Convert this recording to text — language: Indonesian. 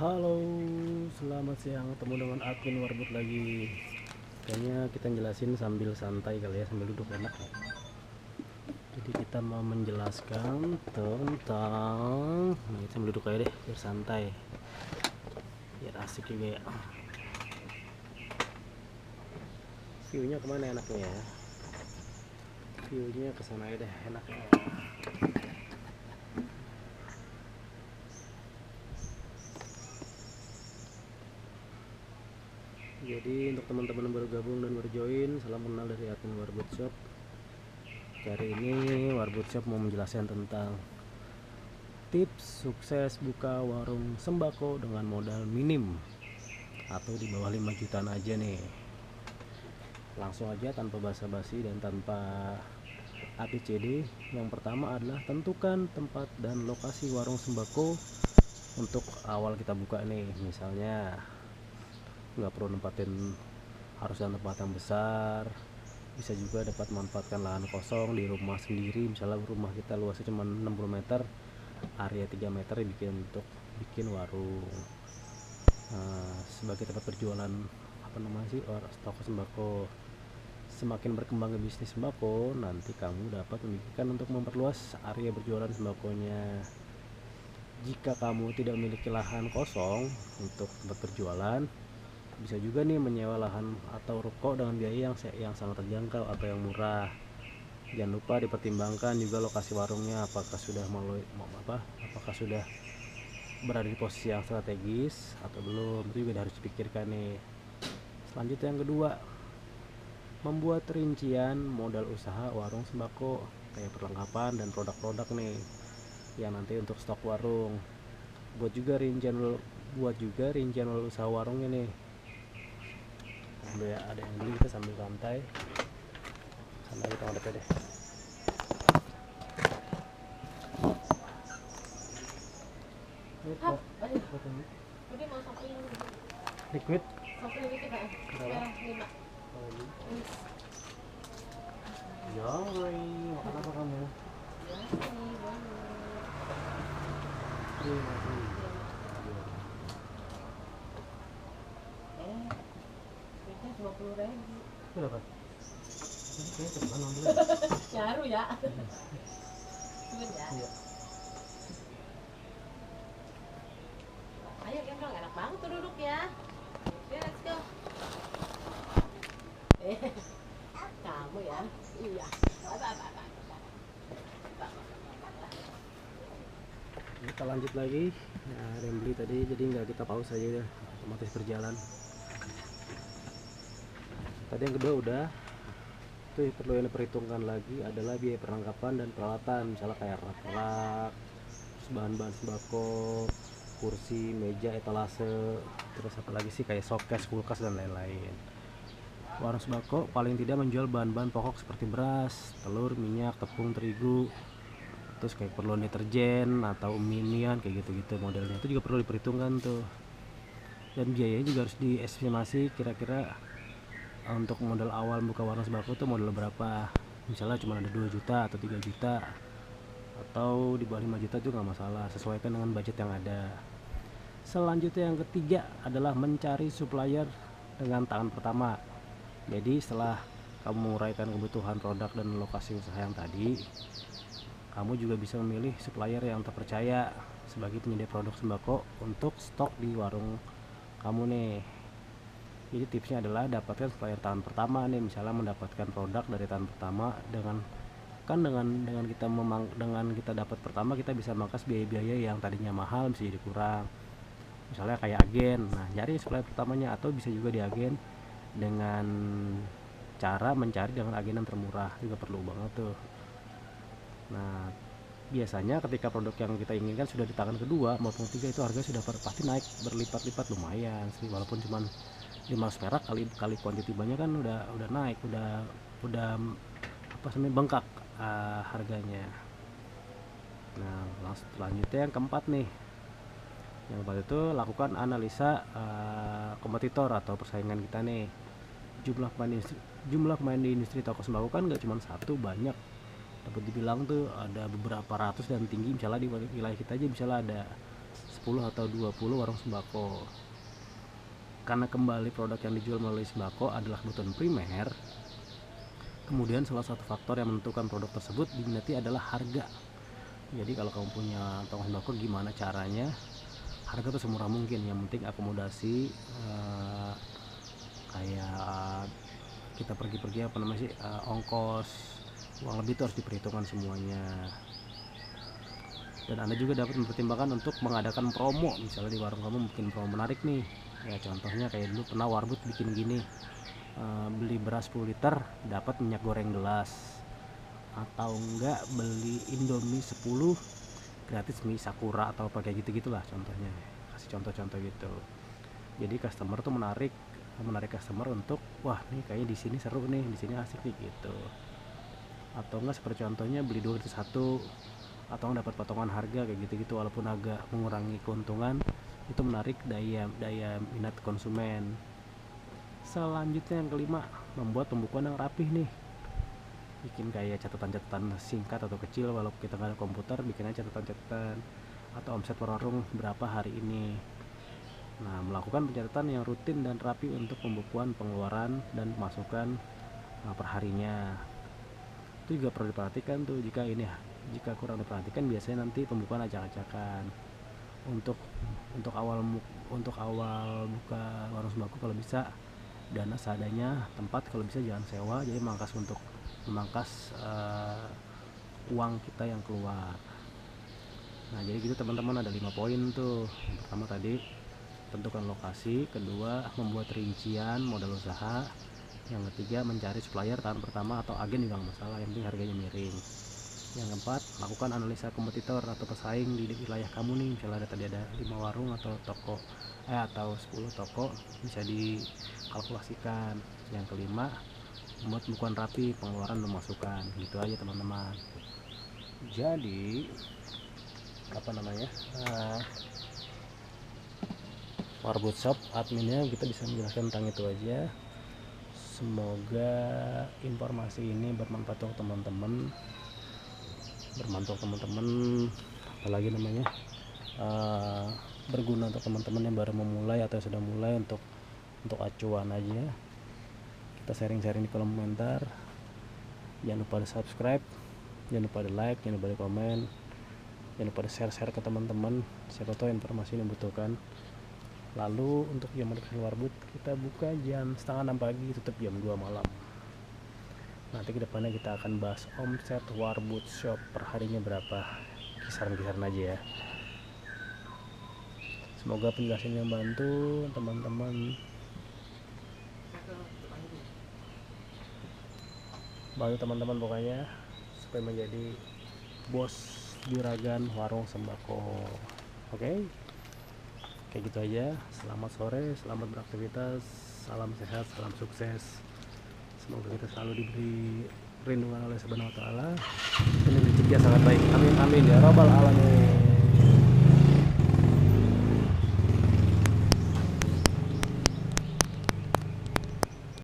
Halo, selamat siang. Ketemu dengan admin Warbut lagi. Kayaknya kita jelasin sambil santai kali ya, sambil duduk enak ya. Jadi kita mau menjelaskan tentang ini, sambil duduk aja deh, biar santai, biar asik juga ya. Viewnya kemana enaknya ya? Viewnya kesana aja deh, enaknya. Jadi untuk teman-teman yang baru gabung dan baru join, salam kenal dari admin Warbut Shop. Kali ini Warbut Shop mau menjelaskan tentang tips sukses buka warung sembako dengan modal minim atau di bawah 5 jutaan aja nih. Langsung aja tanpa basa-basi dan tanpa ABCD. Yang pertama adalah tentukan tempat dan lokasi warung sembako untuk awal kita buka nih. Misalnya nggak perlu harus tempat yang besar, bisa juga dapat manfaatkan lahan kosong di rumah sendiri. Misalnya rumah kita luasnya cuma 60 meter, area 3 meter untuk bikin warung sebagai tempat berjualan toko sembako. Semakin berkembangnya bisnis sembako, nanti kamu dapat memikirkan untuk memperluas area berjualan sembakonya. Jika kamu tidak memiliki lahan kosong untuk tempat berjualan, bisa juga nih menyewa lahan atau ruko dengan biaya yang sangat terjangkau atau yang murah. Jangan lupa dipertimbangkan juga lokasi warungnya, apakah sudah berada di posisi yang strategis atau belum. Itu juga harus dipikirkan nih. Selanjutnya yang kedua, membuat rincian modal usaha warung sembako, kayak perlengkapan dan produk-produk nih yang nanti untuk stok warung. Buat juga rincian modal usaha warungnya nih. Ada yang beli, kita sambil santai sama kita ngadep deh. Liquid Yoi, makan apa kamu? Berapa? Nyaru ya. Iya. Ayo gendong, enak banget tuh duduk ya. Let's go. Kamu ya. Iya. Kita lanjut lagi. Nah, ada yang beli tadi, jadi nggak kita pause aja ya, otomatis berjalan. Tadi yang kedua udah. Itu perlu yang diperhitungkan lagi adalah biaya perlengkapan dan peralatan, misalnya kayak rak-rak, bahan-bahan sembako, kursi, meja, etalase, terus apa lagi sih, kayak showcase, kulkas dan lain-lain. Warung sembako paling tidak menjual bahan-bahan pokok seperti beras, telur, minyak, tepung, terigu, terus kayak perlu deterjen atau minian kayak gitu-gitu modelnya. Itu juga perlu diperhitungkan tuh. Dan biayanya juga harus diestimasi kira-kira untuk modal awal buka warung sembako tuh modal berapa. Misalnya cuma ada 2 juta atau 3 juta atau di bawah 5 juta juga nggak masalah, sesuaikan dengan budget yang ada. Selanjutnya yang ketiga adalah mencari supplier dengan tangan pertama. Jadi setelah kamu menguraikan kebutuhan produk dan lokasi usaha yang tadi, kamu juga bisa memilih supplier yang terpercaya sebagai penyedia produk sembako untuk stok di warung kamu nih. Jadi tipsnya adalah dapatkan supplier tangan pertama nih. Misalnya mendapatkan produk dari tangan pertama dengan kita dapat pertama, kita bisa mangkas biaya-biaya yang tadinya mahal bisa jadi kurang. Misalnya kayak agen, nah cari supplier pertamanya, atau bisa juga di agen dengan cara mencari dengan agen yang termurah, juga perlu banget tuh. Nah biasanya ketika produk yang kita inginkan sudah di tangan kedua maupun ketiga, itu harga sudah pasti naik berlipat-lipat lumayan sih, walaupun cuman 500 perak kali kuantiti banyak kan udah naik, udah bengkak harganya. Nah selanjutnya yang keempat nih, yang keempat itu lakukan analisa kompetitor atau persaingan kita nih. Jumlah pemain di industri toko sembako kan nggak cuma satu, banyak. Dapat dibilang tuh ada beberapa ratus dan tinggi. Misalnya di wilayah kita aja misalnya ada 10 atau 20 warung sembako. Karena kembali produk yang dijual melalui sembako adalah kebutuhan primer, kemudian salah satu faktor yang menentukan produk tersebut diminati adalah harga. Jadi kalau kamu punya toko sembako, gimana caranya harga tuh semurah mungkin, yang penting akomodasi, kayak kita pergi-pergi ongkos, uang lebih itu harus diperhitungkan semuanya. Dan Anda juga dapat mempertimbangkan untuk mengadakan promo, misalnya di warung kamu bikin promo menarik nih ya. Contohnya kayak dulu pernah Warbut bikin gini, beli beras 10 liter dapat minyak goreng gelas, atau enggak beli Indomie 10 gratis mie Sakura, atau pakai gitu-gitulah contohnya. Kasih contoh-contoh gitu. Jadi customer tuh menarik customer untuk, wah nih kayaknya di sini seru nih, di sini asik nih gitu. Atau enggak seperti contohnya beli 2 gratis 1, atau dapat potongan harga kayak gitu-gitu, walaupun agak mengurangi keuntungan, itu menarik daya minat konsumen. Selanjutnya yang kelima, membuat pembukuan yang rapih nih. Bikin kayak catatan-catatan singkat atau kecil, walaupun kita nggak ada komputer, bikin aja catatan-catatan. Atau omset per warung berapa hari ini. Nah, melakukan pencatatan yang rutin dan rapi untuk pembukuan pengeluaran dan pemasukan perharinya. Itu juga perlu diperhatikan tuh, jika kurang diperhatikan biasanya nanti pembukuan acak-acakan. Untuk awal buka warung sembako, kalau bisa dana seadanya, tempat kalau bisa jangan sewa, jadi memangkas uang kita yang keluar. Nah, jadi gitu teman-teman, ada 5 poin tuh. Yang pertama tadi, tentukan lokasi. Kedua, membuat rincian modal usaha. Yang ketiga, mencari supplier tahun pertama atau agen juga nggak masalah, yang penting harganya miring. Yang keempat, lakukan analisa kompetitor atau pesaing di wilayah kamu nih. Misalnya ada 5 warung atau toko atau 10 toko, bisa dikalkulasikan. Yang kelima, membuat bukuan rapi pengeluaran dan pemasukan. Gitu aja teman-teman. Jadi Warbut Shop adminnya kita bisa menjelaskan tentang itu aja. Semoga informasi ini bermanfaat untuk teman-teman, apalagi berguna untuk teman-teman yang baru memulai atau sudah mulai, untuk acuan aja. Kita sharing-sharing di kolom komentar. Jangan lupa di subscribe, jangan lupa di like, jangan lupa di komen, jangan lupa di share ke teman-teman, siapa tahu informasi yang dibutuhkan. Lalu untuk jam makan Warbut, kita buka jam 5:30 pagi, tutup jam 2 malam. Nanti kedepannya kita akan bahas omset Warbut Shop perharinya berapa, kisaran-kisaran aja ya. Semoga penjelasannya membantu teman-teman, pokoknya supaya menjadi bos juragan warung sembako. Oke? Kayak gitu aja. Selamat sore, selamat beraktivitas, salam sehat, salam sukses. Semoga kita selalu diberi perlindungan oleh Subhanahu wa Ta'ala dan rezeki yang sangat baik. Amin amin ya rabbal alamin.